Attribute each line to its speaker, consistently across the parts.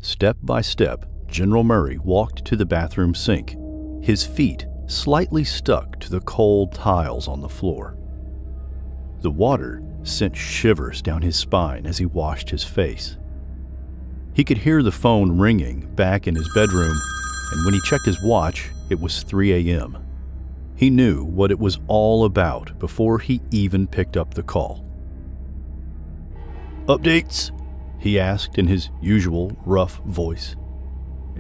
Speaker 1: Step by step, General Murray walked to the bathroom sink, his feet slightly stuck to the cold tiles on the floor. The water sent shivers down his spine as he washed his face. He could hear the phone ringing back in his bedroom, and when he checked his watch, it was 3 a.m. He knew what it was all about before he even picked up the call. "Updates?" he asked in his usual rough voice.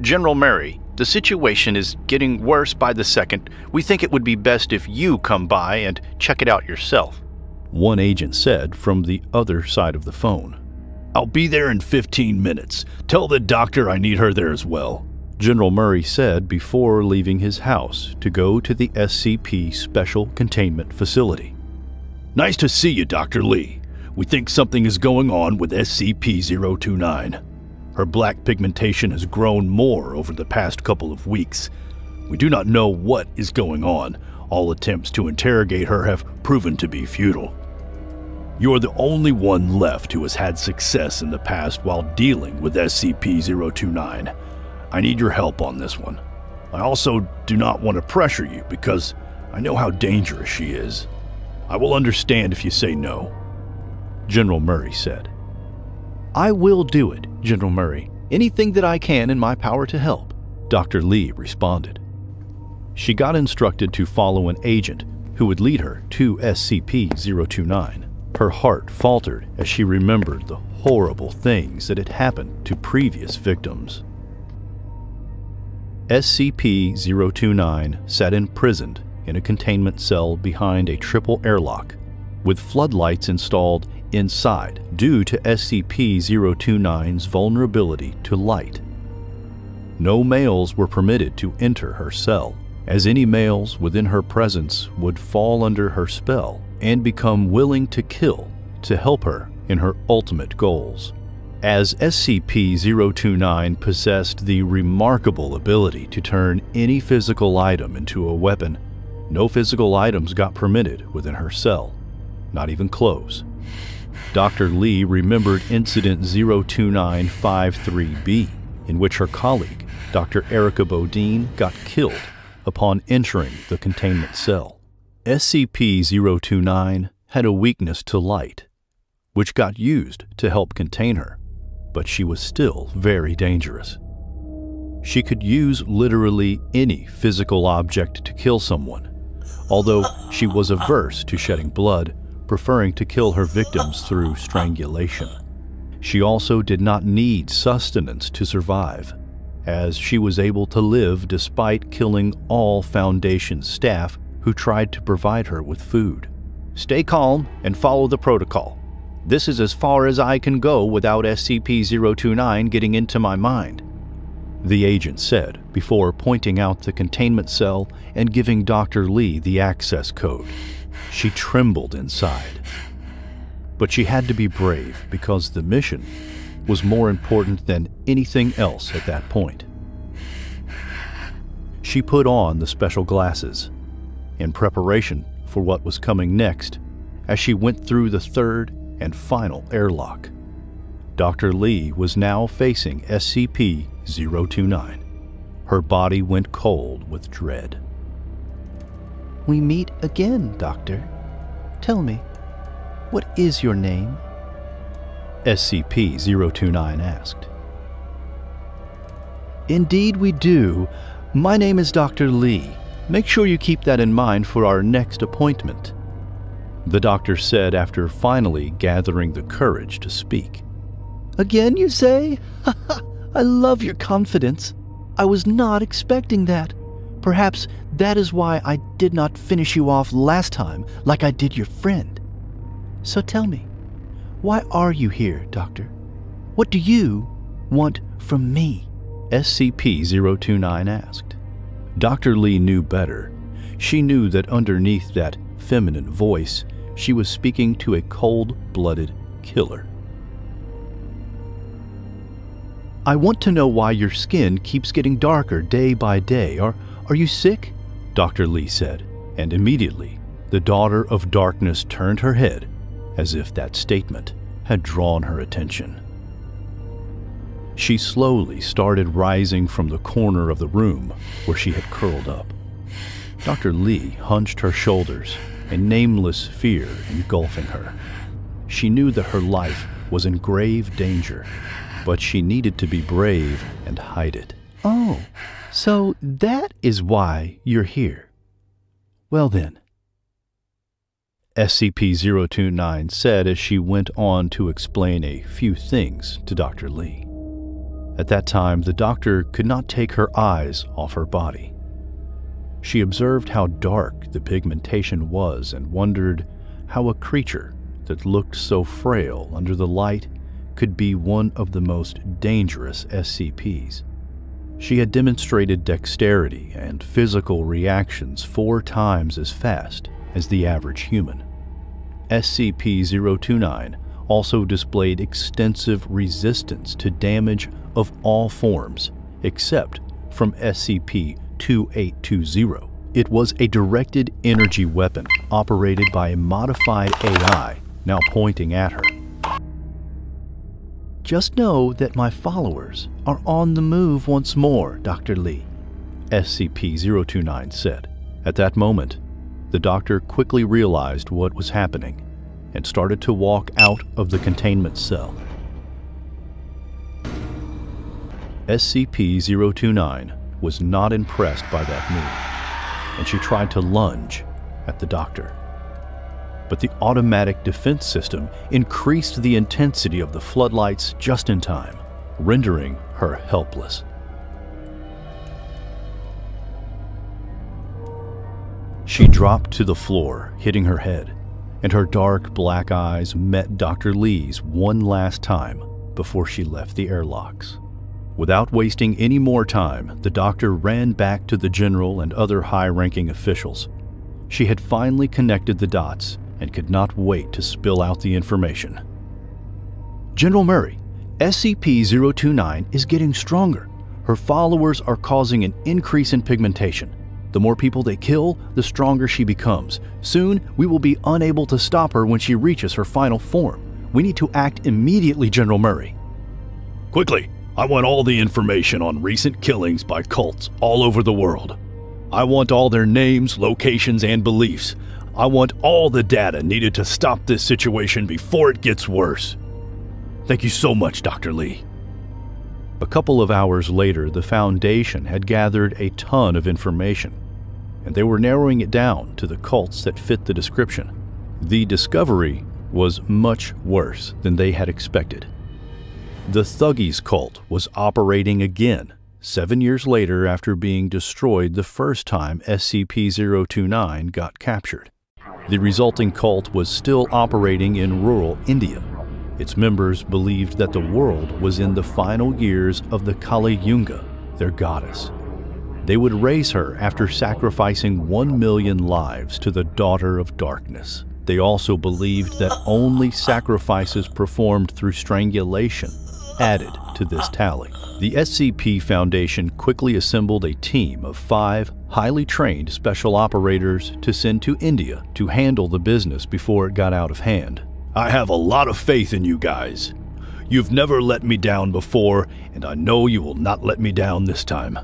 Speaker 2: General Murray, the situation is getting worse by the second. We think it would be best if you come by and check it out yourself,"
Speaker 1: one agent said from the other side of the phone. "I'll be there in 15 minutes. Tell the doctor I need her there as well," General Murray said before leaving his house to go to the SCP Special Containment Facility. "Nice to see you, Dr. Lee. We think something is going on with SCP-029. Her black pigmentation has grown more over the past couple of weeks. We do not know what is going on. All attempts to interrogate her have proven to be futile. You are the only one left who has had success in the past while dealing with SCP-029. I need your help on this one. I also do not want to pressure you because I know how dangerous she is. I will understand if you say no," General Murray said.
Speaker 3: "I will do it, General Murray. Anything that I can in my power to help," Dr. Lee responded.
Speaker 1: She got instructed to follow an agent who would lead her to SCP-029. Her heart faltered as she remembered the horrible things that had happened to previous victims. SCP-029 sat imprisoned in a containment cell behind a triple airlock, with floodlights installed inside due to SCP-029's vulnerability to light. No males were permitted to enter her cell, as any males within her presence would fall under her spell and become willing to kill to help her in her ultimate goals. As SCP-029 possessed the remarkable ability to turn any physical item into a weapon, no physical items got permitted within her cell, not even clothes. Dr. Lee remembered Incident 02953B, in which her colleague, Dr. Erica Bodine, got killed upon entering the containment cell. SCP-029 had a weakness to light, which got used to help contain her, but she was still very dangerous. She could use literally any physical object to kill someone, although she was averse to shedding blood, preferring to kill her victims through strangulation. She also did not need sustenance to survive, as she was able to live despite killing all Foundation staff who tried to provide her with food.
Speaker 2: "Stay calm and follow the protocol. This is as far as I can go without SCP-029 getting into my mind,"
Speaker 1: the agent said before pointing out the containment cell and giving Dr. Lee the access code. She trembled inside. But she had to be brave because the mission was more important than anything else at that point. She put on the special glasses in preparation for what was coming next as she went through the third and final airlock. Dr. Lee was now facing SCP-029. Her body went cold with dread.
Speaker 3: "We meet again, Doctor. Tell me, what is your name?"
Speaker 1: SCP-029 asked.
Speaker 3: "Indeed we do. My name is Dr. Lee. Make sure you keep that in mind for our next appointment,"
Speaker 1: the doctor said after finally gathering the courage to speak.
Speaker 3: "Again, you say? I love your confidence. I was not expecting that. Perhaps that is why I did not finish you off last time like I did your friend. So tell me, why are you here, Doctor? What do you want from me?"
Speaker 1: SCP-029 asked. Dr. Lee knew better. She knew that underneath that feminine voice, she was speaking to a cold-blooded killer. "I want to know why your skin keeps getting darker day by day. Are you sick?" Dr. Lee said, and immediately the Daughter of Darkness turned her head as if that statement had drawn her attention. She slowly started rising from the corner of the room where she had curled up. Dr. Lee hunched her shoulders, a nameless fear engulfing her. She knew that her life was in grave danger, but she needed to be brave and hide it.
Speaker 3: Oh, so that is why you're here. Well then.
Speaker 1: SCP-029 said as she went on to explain a few things to Dr. Lee. At that time, the doctor could not take her eyes off her body. She observed how dark the pigmentation was and wondered how a creature that looked so frail under the light could be one of the most dangerous SCPs. She had demonstrated dexterity and physical reactions 4 times as fast as the average human. SCP-029 also displayed extensive resistance to damage of all forms, except from SCP-2820. It was a directed energy weapon operated by a modified AI now pointing at her.
Speaker 3: Just know that my followers are on the move once more, Dr. Lee,
Speaker 1: SCP-029 said. At that moment, the doctor quickly realized what was happening and started to walk out of the containment cell. SCP-029 was not impressed by that move, and she tried to lunge at the doctor. But the automatic defense system increased the intensity of the floodlights just in time, rendering her helpless. She dropped to the floor, hitting her head, and her dark black eyes met Dr. Lee's one last time before she left the airlocks. Without wasting any more time, the doctor ran back to the general and other high-ranking officials. She had finally connected the dots and could not wait to spill out the information.
Speaker 3: General Murray, SCP-029 is getting stronger. Her followers are causing an increase in pigmentation. The more people they kill, the stronger she becomes. Soon, we will be unable to stop her when she reaches her final form. We need to act immediately, General Murray.
Speaker 1: Quickly, I want all the information on recent killings by cults all over the world. I want all their names, locations, and beliefs. I want all the data needed to stop this situation before it gets worse. Thank you so much, Dr. Lee. A couple of hours later, the Foundation had gathered a ton of information, and they were narrowing it down to the cults that fit the description. The discovery was much worse than they had expected. The Thuggies cult was operating again, 7 years later after being destroyed the first time SCP-029 got captured. The resulting cult was still operating in rural India. Its members believed that the world was in the final years of the Kali Yuga, their goddess. They would raise her after sacrificing 1 million lives to the Daughter of Darkness. They also believed that only sacrifices performed through strangulation added to this tally. The SCP Foundation quickly assembled a team of 5 highly trained special operators to send to India to handle the business before it got out of hand. I have a lot of faith in you guys. You've never let me down before, and I know you will not let me down this time.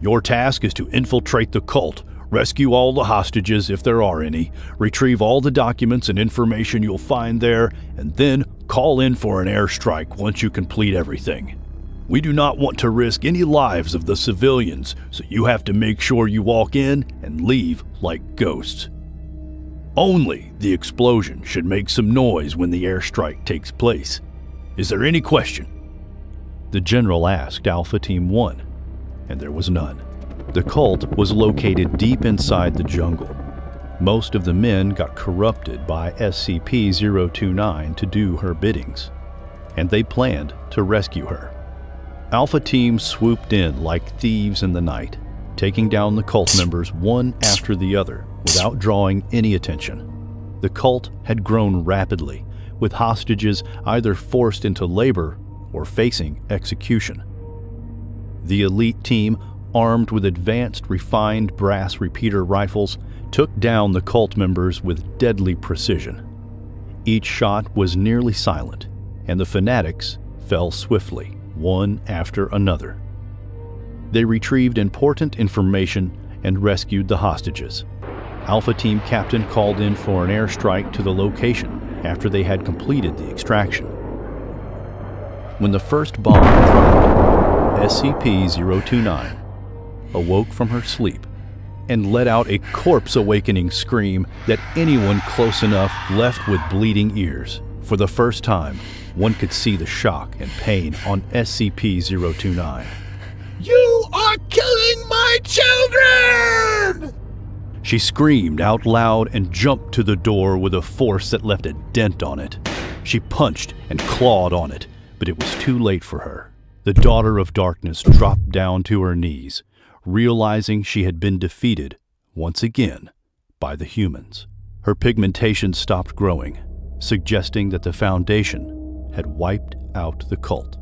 Speaker 1: Your task is to infiltrate the cult, rescue all the hostages if there are any, retrieve all the documents and information you'll find there, and then call in for an airstrike once you complete everything. We do not want to risk any lives of the civilians, so you have to make sure you walk in and leave like ghosts. Only the explosion should make some noise when the airstrike takes place. Is there any question? The general asked Alpha Team 1, and there was none. The cult was located deep inside the jungle. Most of the men got corrupted by SCP-029 to do her biddings, and they planned to rescue her. Alpha Team swooped in like thieves in the night, taking down the cult members one after the other without drawing any attention. The cult had grown rapidly, with hostages either forced into labor or facing execution. The elite team, armed with advanced refined brass repeater rifles, took down the cult members with deadly precision. Each shot was nearly silent, and the fanatics fell swiftly, one after another. They retrieved important information and rescued the hostages. Alpha Team Captain called in for an airstrike to the location after they had completed the extraction. When the first bomb dropped, SCP-029 awoke from her sleep and let out a corpse-awakening scream that anyone close enough left with bleeding ears. For the first time, one could see the shock and pain on SCP-029.
Speaker 4: You are killing my children!
Speaker 1: She screamed out loud and jumped to the door with a force that left a dent on it. She punched and clawed on it, but it was too late for her. The Daughter of Darkness dropped down to her knees, realizing she had been defeated once again by the humans. Her pigmentation stopped growing, suggesting that the Foundation had wiped out the cult.